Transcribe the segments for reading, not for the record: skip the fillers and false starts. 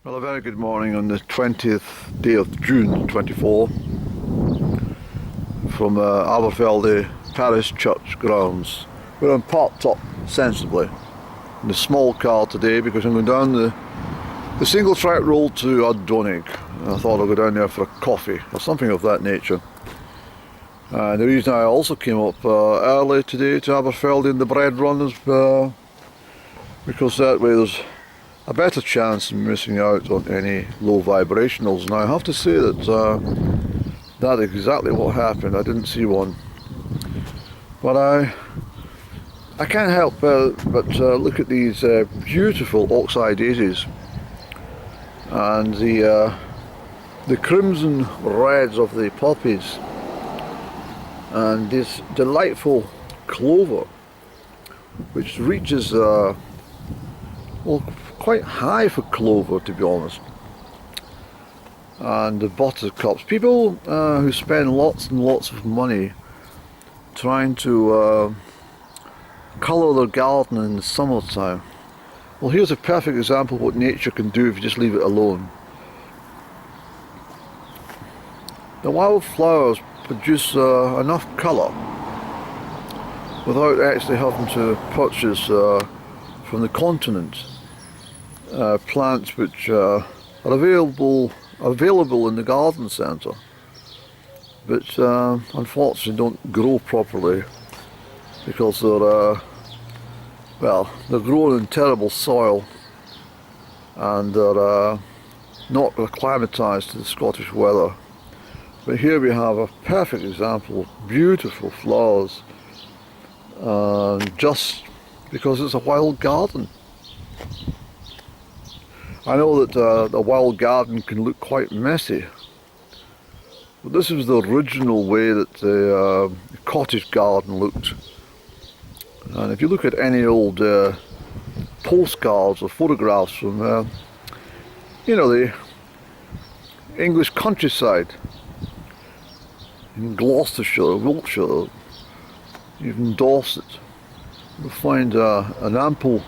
Well, a very good morning on the 20th day of June 24 from Aberfeldy Parish Church grounds. I'm parked up sensibly in a small car today because I'm going down the single track road to Ardeonaig. I thought I'd go down there for a coffee or something of that nature. And the reason I also came up early today to Aberfeldy in the bread run is because that way there's a better chance of missing out on any low vibrationals. And I have to say that that's exactly what happened. I didn't see one, but I can't help but look at these beautiful oxeye daisies and the crimson reds of the poppies and this delightful clover which reaches well, quite high for clover, to be honest. And the buttercups. People who spend lots and lots of money trying to colour their garden in the summertime. Well, here's a perfect example of what nature can do if you just leave it alone. The wildflowers produce enough colour without actually having to purchase from the continent plants which are available in the garden centre, but unfortunately don't grow properly because they're grown in terrible soil and they're not acclimatised to the Scottish weather. But here we have a perfect example of beautiful flowers, just because it's a wild garden. I know that a wild garden can look quite messy, but this is the original way that the cottage garden looked. And if you look at any old postcards or photographs from the English countryside in Gloucestershire, Wiltshire, even Dorset, you'll find an ample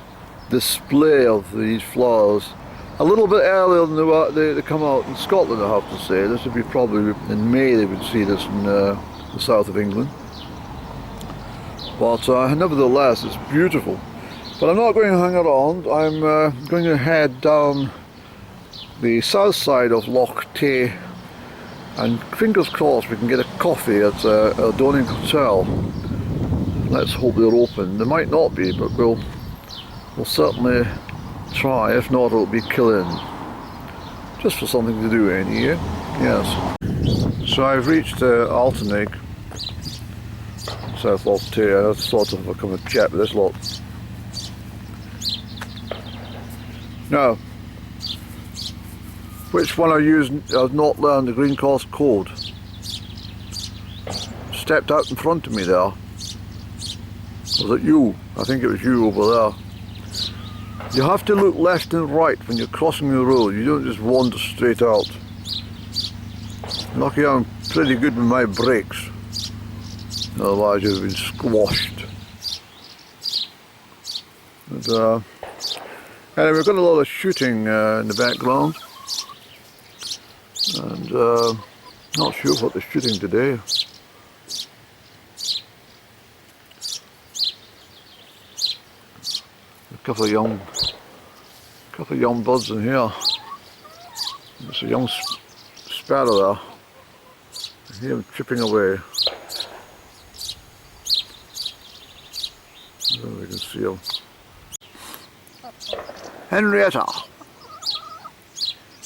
display of these flowers. A little bit earlier than they come out in Scotland, I have to say. This would be probably in May they would see this in the south of England. But nevertheless, it's beautiful. But I'm not going to hang around. I'm going to head down the south side of Loch Tay, and fingers crossed we can get a coffee at Ardeonaig Hotel. Let's hope they're open. They might not be, but we'll certainly try. If not, it'll be killing. Just for something to do anyway. Yes. So I've reached Ardeonaig, South Loch Tay. I just thought I'd come and chat with this lot. Now, which one of you has not learned the Green Cross code? Stepped out in front of me there. Was it you? I think it was you over there. You have to look left and right when you're crossing the road. You don't just wander straight out. Lucky I'm pretty good with my brakes. Otherwise you'd have been squashed. But, anyway, we've got a lot of shooting in the background. And not sure what they're shooting today. A couple of young birds in here. There's a young sparrow there. I hear him chipping away. There we can see him. Henrietta,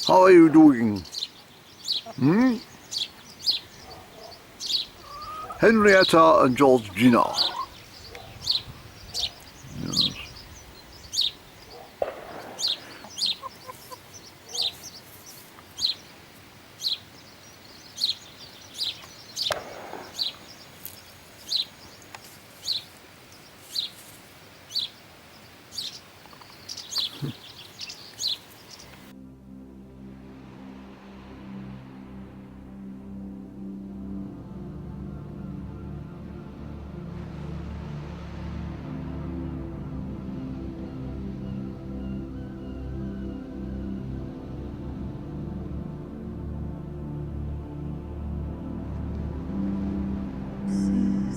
how are you doing? Henrietta and Georgina. Yes.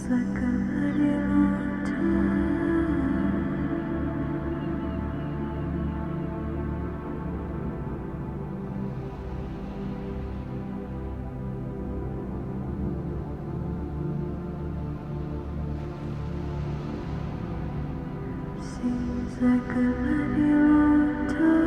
Seems like a very long time.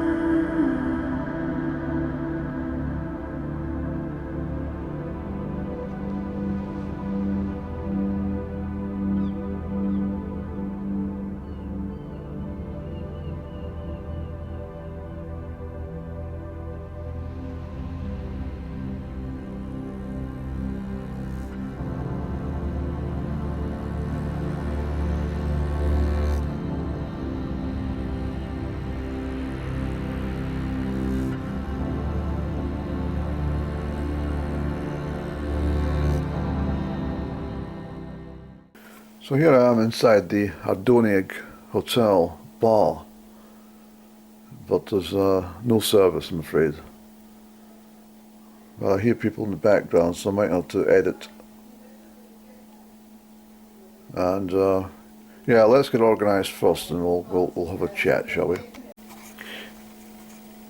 So here I am inside the Ardeonaig Hotel bar, but there's no service, I'm afraid. But I hear people in the background, so I might have to edit. And yeah, let's get organised first, and we'll have a chat, shall we?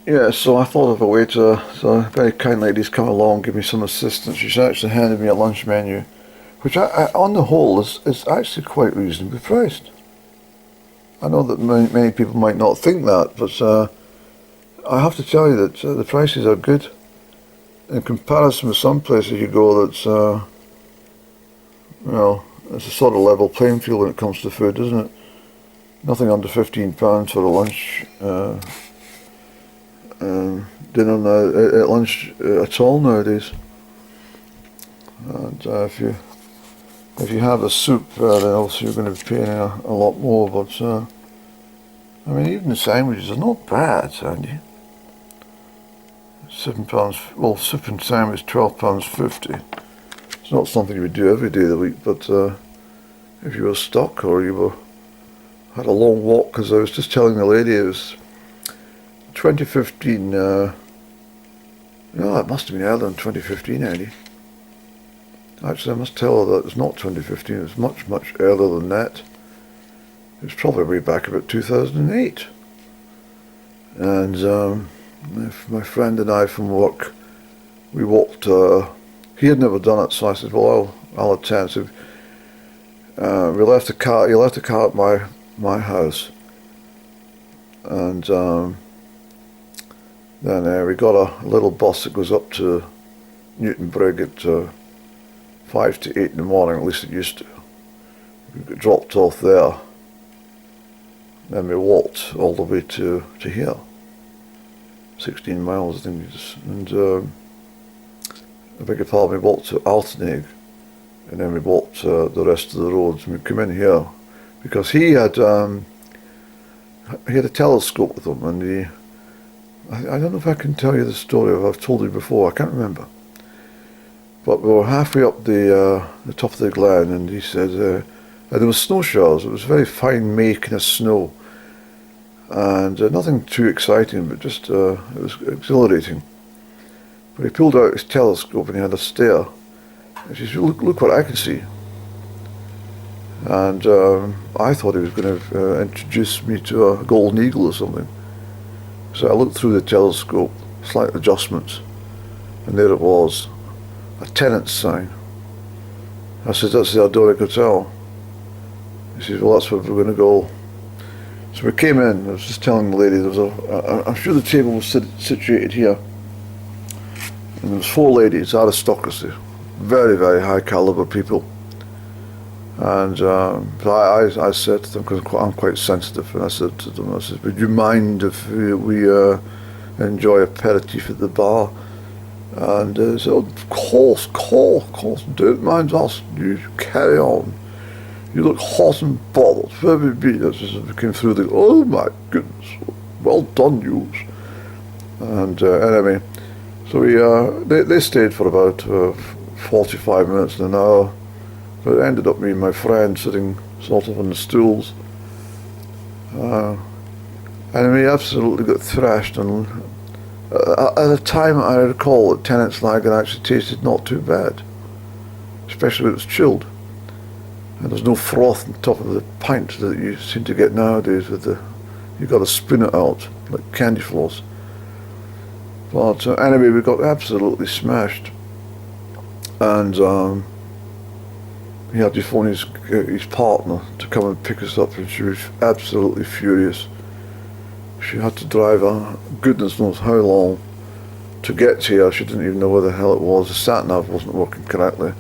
Yeah, so I thought of a way to. So a very kind lady's come along, give me some assistance. She's actually handed me a lunch menu, which I on the whole is actually quite reasonably priced. I know that many people might not think that, but I have to tell you that the prices are good in comparison with some places you go. That's well, it's a sort of level playing field when it comes to food, isn't it? Nothing under £15 for a lunch dinner now, at lunch at all nowadays. And if you have a soup, then also you're going to be paying a lot more. But I mean, even the sandwiches are not bad, Sandy. £7. Well, soup and sandwich £12.50. It's not something you would do every day of the week, but if you were stuck or had a long walk, because I was just telling the lady it was 2015. No, it must have been earlier than 2015, Andy. Actually, I must tell her that it's not 2015, it was much, much earlier than that. It was probably way back about 2008. And my friend and I from work, we walked, he had never done it, so I said, well, I'll attempt. So, he left the car at my house. And then we got a little bus that goes up to Newtonbrig at 5 to 8 in the morning, at least it used to. We got dropped off there. Then we walked all the way to here. 16 miles, I think it is. And I beg your pardon, we walked to Ardeonaig, and then we walked the rest of the roads, and we come in here because he had a telescope with him, and I don't know if I can tell you the story, or I've told you before, I can't remember. But we were halfway up the top of the glen, and he said there was snow showers. It was very fine May kind of snow, and nothing too exciting, but just it was exhilarating. But he pulled out his telescope and he had a stare. And he said, look what I can see. And I thought he was going to introduce me to a golden eagle or something. So I looked through the telescope, slight adjustments, and there it was, a tenant's sign. I said, that's the Ardeonaig Hotel. He said, well, that's where we're going to go. So we came in. I was just telling the lady, there was I'm sure the table was situated here, and there was 4 ladies, aristocracy, very, very high caliber people. And I said to them, because I'm quite sensitive, and I said to them, I said, would you mind if we enjoy aperitif at the bar? And they said, oh, of course, don't mind us, you carry on. You look hot and bothered. Where we be? As we came through, they go, oh my goodness, well done, you. And anyway, so they stayed for about 45 minutes and an hour. But it ended up me and my friend sitting sort of on the stools. And we absolutely got thrashed. And at the time, I recall that Tennant's Lager actually tasted not too bad, especially when it was chilled. And there's no froth on top of the pint that you seem to get nowadays with you've got to spoon it out like candy floss. But anyway, we got absolutely smashed, and he had to phone his partner to come and pick us up, and she was absolutely furious. She had to drive goodness knows how long to get here. She didn't even know where the hell it was. The sat nav wasn't working correctly,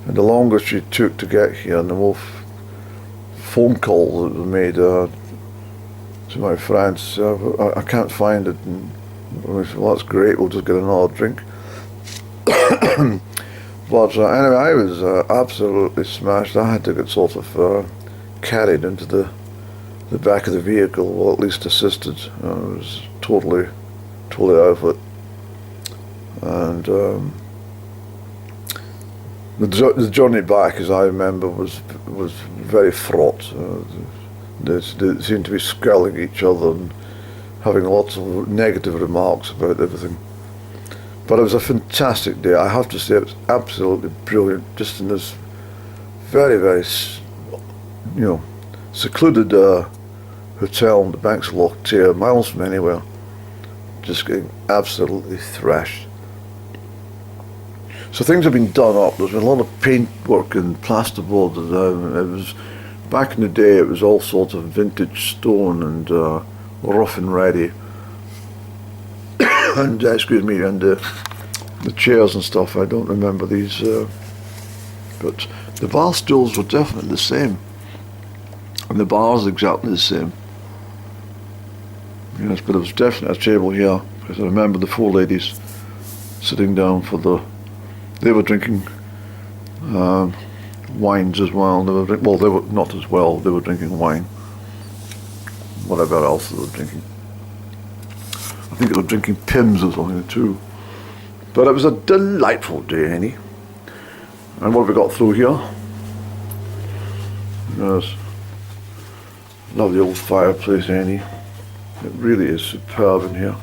and the longer she took to get here, and the more phone calls that were made to my friends, I can't find it. And I said, well, that's great, we'll just get another drink. But anyway, I was absolutely smashed. I had to get sort of carried into the back of the vehicle, or at least assisted. I was totally out of it. And the journey back, as I remember, was very fraught. They seemed to be sculling each other and having lots of negative remarks about everything. But it was a fantastic day. I have to say, it was absolutely brilliant, just in this very, very, secluded hotel on the banks of Loch Tay, miles from anywhere, just getting absolutely thrashed. So things have been done up. There's been a lot of paintwork and plasterboard. It was back in the day. It was all sorts of vintage stone and rough and ready. And excuse me, and the chairs and stuff. I don't remember these, but the bar stools were definitely the same, and the bars exactly the same. Yes, but it was definitely a table here, because I remember the four ladies sitting down they were drinking wines as well. They were not as well. They were drinking wine. Whatever else they were drinking. I think they were drinking Pimm's or something too. But it was a delightful day, Annie. And what have we got through here? Yes. Love the old fireplace, Annie. It really is superb in here.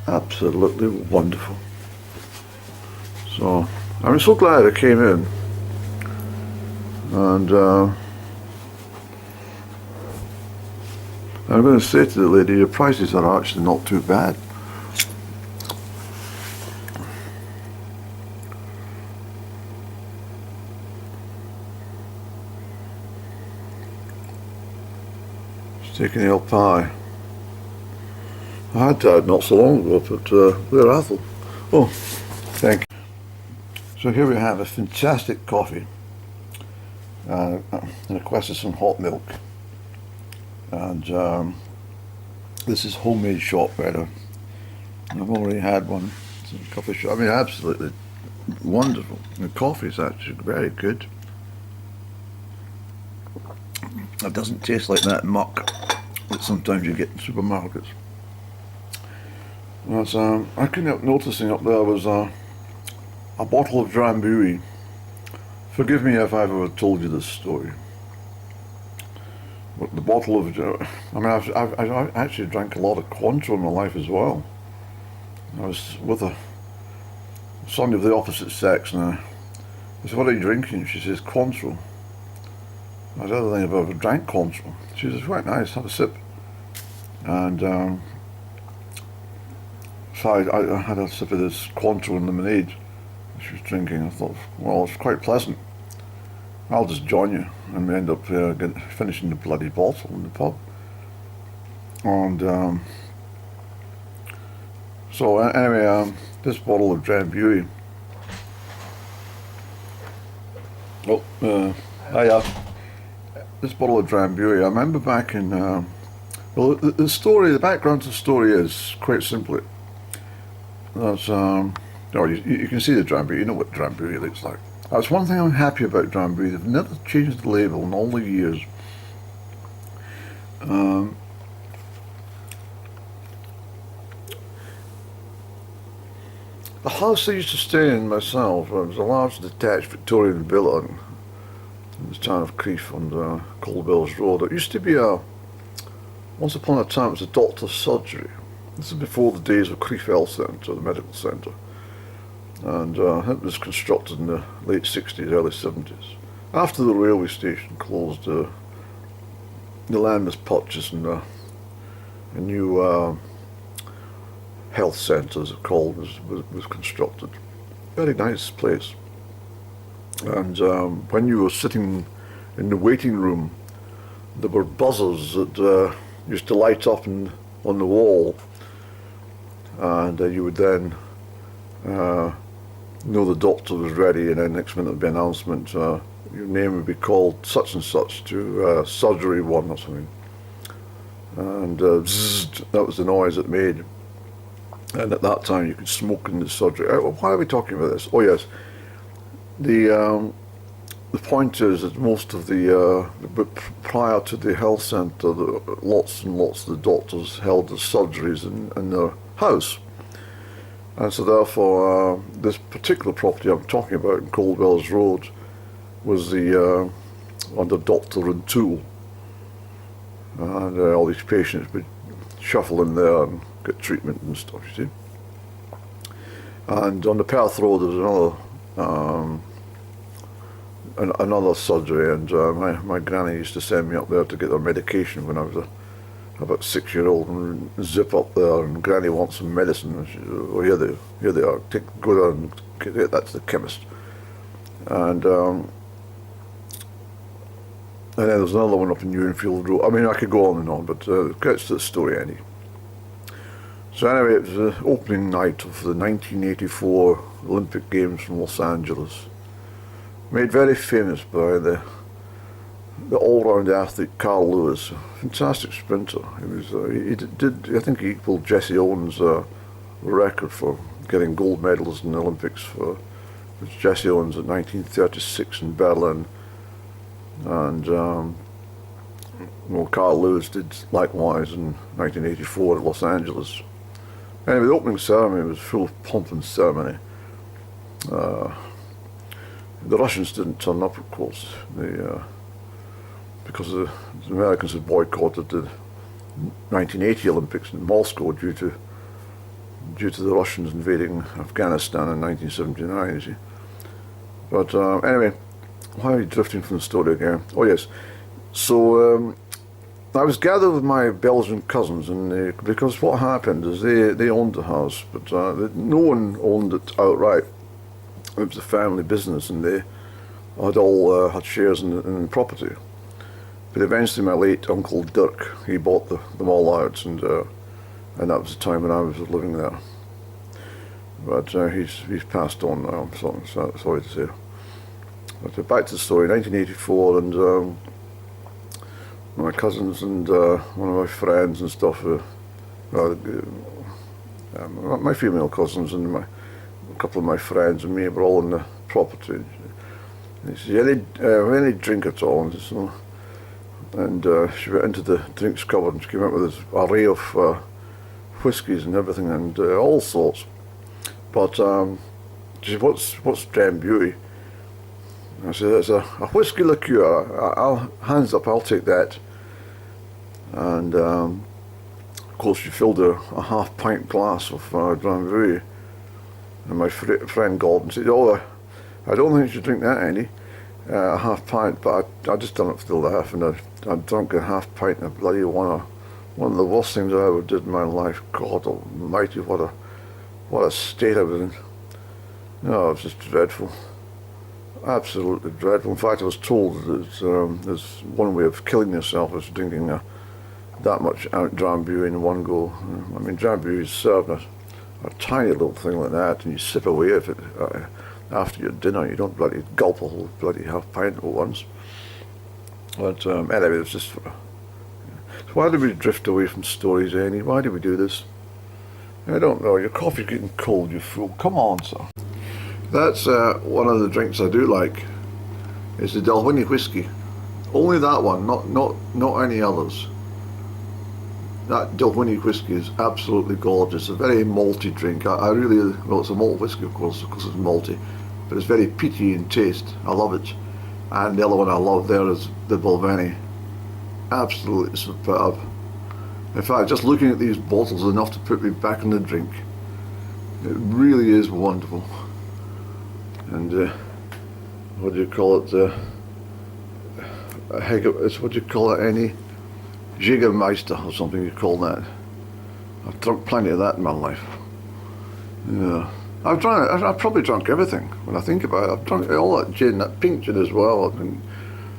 Absolutely wonderful. So, I'm so glad I came in. And I'm going to say to the lady, your prices are actually not too bad. Steak and ale pie. I had that not so long ago, but where Athel? Oh, thank you. So here we have a fantastic coffee. And I requested some hot milk. And this is homemade shop bread. I've already had one. It's a coffee shop. I mean, absolutely wonderful. The coffee is actually very good. It doesn't taste like that muck that sometimes you get in supermarkets. I couldn't help noticing up there was a bottle of Drambuie. Forgive me if I've ever told you this story. But the bottle of, I've actually drank a lot of Cointreau in my life as well. I was with somebody of the opposite sex, and I said, what are you drinking? She says, Cointreau. I said, I've ever drank Cointreau. She says, quite nice, have a sip. And so I had a sip of this Cointreau and lemonade she was drinking. I thought, well, it's quite pleasant. I'll just join you. And we end up finishing the bloody bottle in the pub. And so anyway, this bottle of Drambuie. This bottle of Drambuie, I remember back in, well, the background to the story is quite simply, that's, you can see the Drambuie, you know what Drambuie looks like. That's one thing I'm happy about Drambuie, they've never changed the label in all the years. The house I used to stay in myself was a large detached Victorian villa in the town of Crieff on Colbell's Road. It used to be once upon a time it was a doctor's surgery. This is before the days of Crieff Health Centre, the medical centre. And it was constructed in the late 60s, early 70s. After the railway station closed, the land was purchased and a new health centre, as it's called, was constructed. Very nice place. And when you were sitting in the waiting room, there were buzzers that used to light up on the wall, and you would then know the doctor was ready, and then next minute there'd be an announcement, your name would be called such and such to surgery 1 or something. And zzz, that was the noise it made. And at that time you could smoke in the surgery. Why are we talking about this? Oh yes, the point is that most of prior to the health centre, lots and lots of the doctors held the surgeries in their house. And so therefore this particular property I'm talking about in Coldwell's Road was under Dr. O'Toole. And all these patients would shuffle in there and get treatment and stuff, you see. And on the Perth Road there was another surgery, and my granny used to send me up there to get their medication when I was about 6-year-old, and zip up there, and Granny wants some medicine, and she said, oh, here they are, go there and get that to the chemist. And then there's another one up in Newinfield Road. I mean, I could go on and on, but it gets to the story anyway. So anyway, it was the opening night of the 1984 Olympic Games from Los Angeles. Made very famous by the all-round athlete Carl Lewis, fantastic sprinter. He did I think he equalled Jesse Owens' record for getting gold medals in the Olympics. For Jesse Owens in 1936 in Berlin, and Carl Lewis did likewise in 1984 in Los Angeles. Anyway, the opening ceremony was full of pomp and ceremony. The Russians didn't turn up, of course, because the Americans had boycotted the 1980 Olympics in Moscow due to the Russians invading Afghanistan in 1979, you see. But anyway, why are we drifting from the story again? Oh yes, so I was gathered with my Belgian cousins, and because what happened is they owned the house, but no one owned it outright. It was a family business, and they had all had shares in the property. But eventually my late Uncle Dirk, he bought them all out, and that was the time when I was living there. But he's passed on now, I'm sorry to say. But back to the story, 1984, and my cousins and one of my friends and stuff, my female cousins and a couple of my friends and me were all in the property. And he said, any drink at all? And she went into the drinks cupboard and she came out with this array of whiskies and everything, and all sorts. But she said, what's Drambuie? I said, it's a whiskey liqueur. Hands up, I'll take that. And of course she filled a half-pint glass of Drambuie. And my friend Gordon said, oh, I don't think you should drink that, Andy. A half-pint, but I just done it for the laugh, and I drank a half-pint, and bloody one of the worst things I ever did in my life. God almighty, what a state I was in. No, it was just dreadful. Absolutely dreadful. In fact, I was told that there's one way of killing yourself is drinking that much Drambuie in one go. I mean, Drambuie is served a tiny little thing like that, and you sip away of it after your dinner. You don't bloody gulp a whole bloody half pint at once. But anyway, it's just so why did we drift away from stories, Annie? Why did we do this? I don't know. Your coffee's getting cold, you fool. Come on, sir. That's one of the drinks I do like. It's the Dalwhinnie whiskey. Only that one, not any others. That Dalwhinnie whiskey is absolutely gorgeous. A very malty drink. I really, well, it's a malt whiskey, of course it's malty, but it's very peaty in taste. I love it. And the other one I love there is the Balvenie. Absolutely superb. In fact, just looking at these bottles is enough to put me back in the drink. It really is wonderful. And what do you call it? it's what do you call it, any Jägermeister or something you call that. I've drunk plenty of that in my life. Yeah. I've probably drunk everything when I think about it. I've drunk all that gin, that pink gin as well.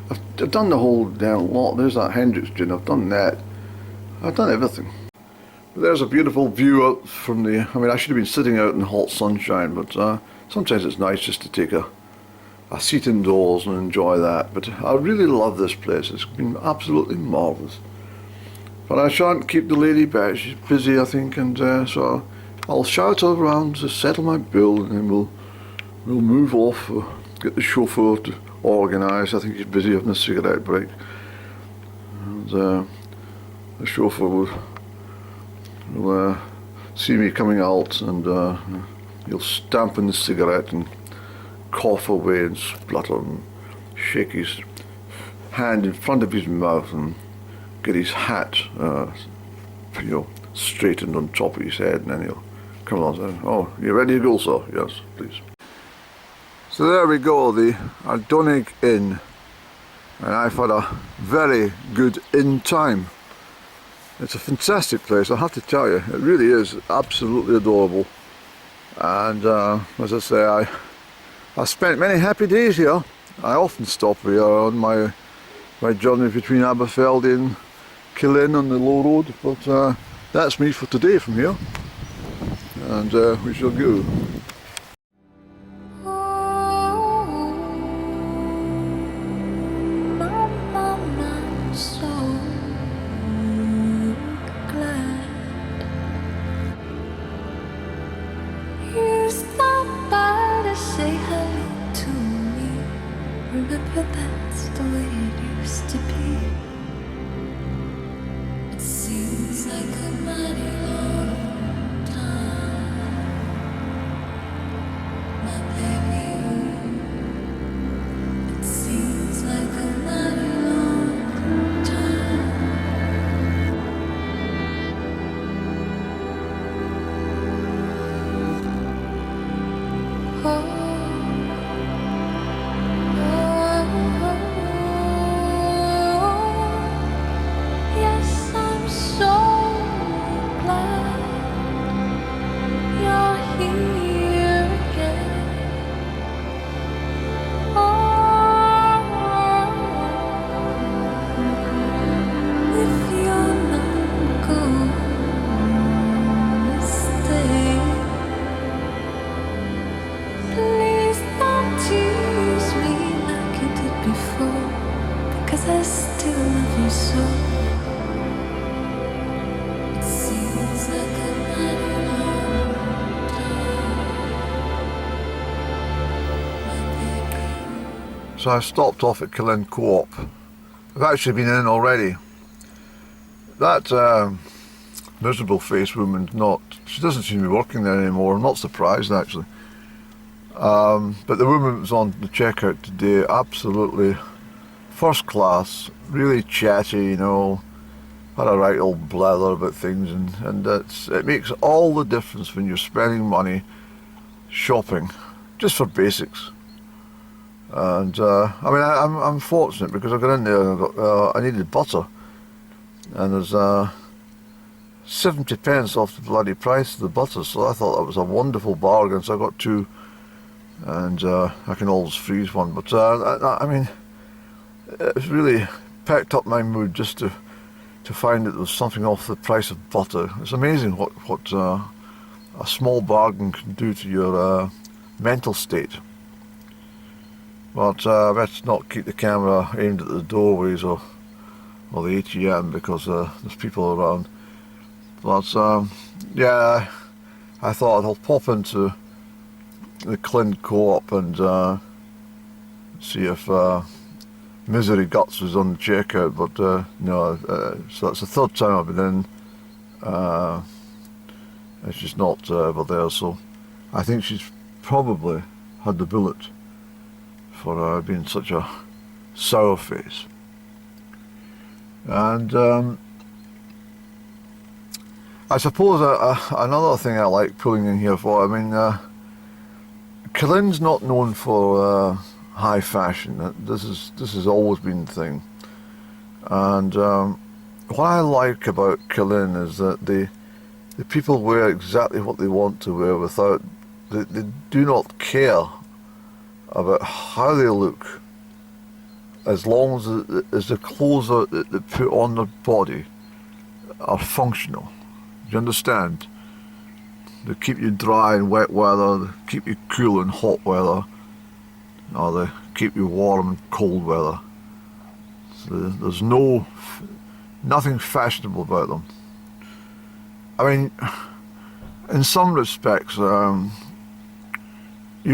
I've done the whole damn lot. There's that Hendrix gin, I've done that. I've done everything. But there's a beautiful view out from the, I mean, I should have been sitting out in the hot sunshine, but sometimes it's nice just to take a seat indoors and enjoy that. But I really love this place. It's been absolutely marvellous. But I shan't keep the lady back. She's busy, I think, and so I'll shout her around to settle my bill, and then we'll move off. Get the chauffeur to organise. I think he's busy having a cigarette break. And the chauffeur will see me coming out, and he'll stamp in the cigarette and cough away and splutter and shake his hand in front of his mouth and get his hat, straightened on top of his head, and then he'll come along and say, "Oh, you ready to go, sir?" "Yes, please." So there we go, the Ardeonaig Inn, and I've had a very good inn time. It's a fantastic place, I have to tell you. It really is absolutely adorable. And as I say, I spent many happy days here. I often stop here on my journey between Aberfeldy and Killin on the low road, but that's me for today from here, and we shall go. Say hello to me. Remember that's the way it used to be. It seems like a mighty long time, my baby. It seems like a mighty long time. Oh. I still love you so. It seems like a mighty long time. So I stopped off at Killin Co-op. I've actually been in already. That miserable faced woman's she doesn't seem to be working there anymore. I'm not surprised actually. But the woman that was on the checkout today, absolutely first class, really chatty, had a right old blather about things, and it makes all the difference when you're spending money shopping just for basics. And I'm fortunate because I got in there and I needed butter, and there's 70 pence off the bloody price of the butter, so I thought that was a wonderful bargain, so I got two, and I can always freeze one, but it's really packed up my mood just to find that there was something off the price of butter. It's amazing what a small bargain can do to your mental state. But let's not keep the camera aimed at the doorways or the ATM because there's people around. But yeah, I thought I'll pop into the Clin Co-op and see if Misery Guts was on the checkout, but no, so that's the third time I've been in. It's just not over there, so I think she's probably had the bullet for being such a sour face. And I suppose another thing I like pulling in here for, Killin's not known for high fashion. This has always been the thing. And what I like about Killin is that the people wear exactly what they want to wear without, they do not care about how they look, as long as the clothes that they put on their body are functional. Do you understand? They keep you dry in wet weather, they keep you cool in hot weather, or they keep you warm in cold weather. So there's nothing fashionable about them. I mean, in some respects, you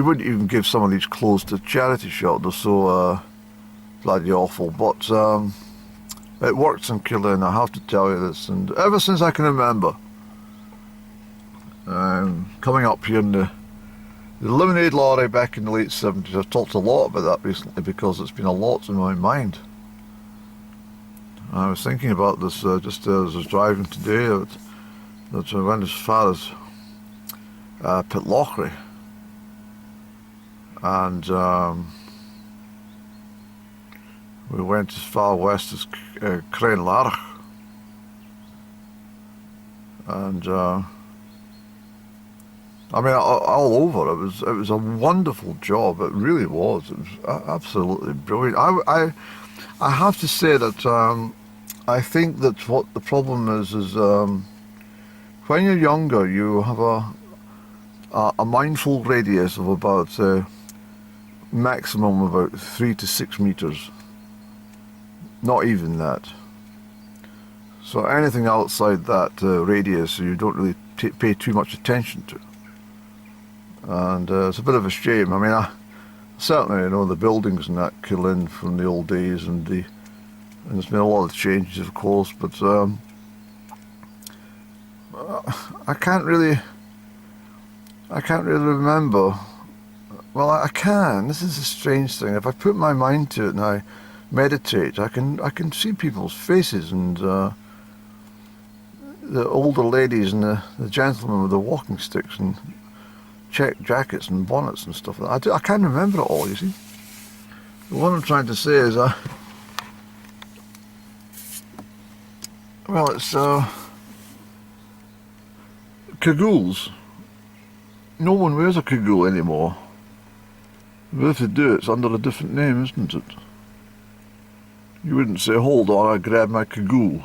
wouldn't even give some of these clothes to charity shop. They're so bloody awful. But it works in Killin, I have to tell you this. And ever since I can remember, coming up here in the lemonade lorry back in the late 70s, I've talked a lot about that recently because it's been a lot in my mind. I was thinking about this just as I was driving today, that I went as far as Pitlochry, and we went as far west as Crieff, and I mean all over. It was a wonderful job. It really was. It was absolutely brilliant. I have to say that I think that what the problem is when you're younger, you have a mindful radius of about maximum about 3 to 6 meters. Not even that. So anything outside that radius, you don't really pay too much attention to. And it's a bit of a shame. I mean, certainly, the buildings in that Killin from the old days, and there's been a lot of changes, of course, but I can't really remember. Well, I can. This is a strange thing. If I put my mind to it and I meditate, I can see people's faces, and the older ladies and the gentlemen with the walking sticks and check jackets and bonnets and stuff like that. I can't remember it all, you see. But what I'm trying to say is, well, it's cagoules. No one wears a cagoule anymore. But if they do, it's under a different name, isn't it? You wouldn't say, hold on, I grab my cagoule.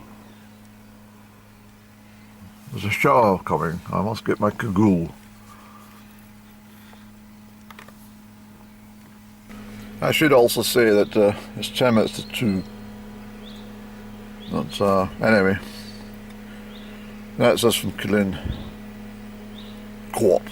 There's a shower coming, I must get my cagoule. I should also say that it's 10 minutes to 2. But anyway, that's us from Killin Co-op.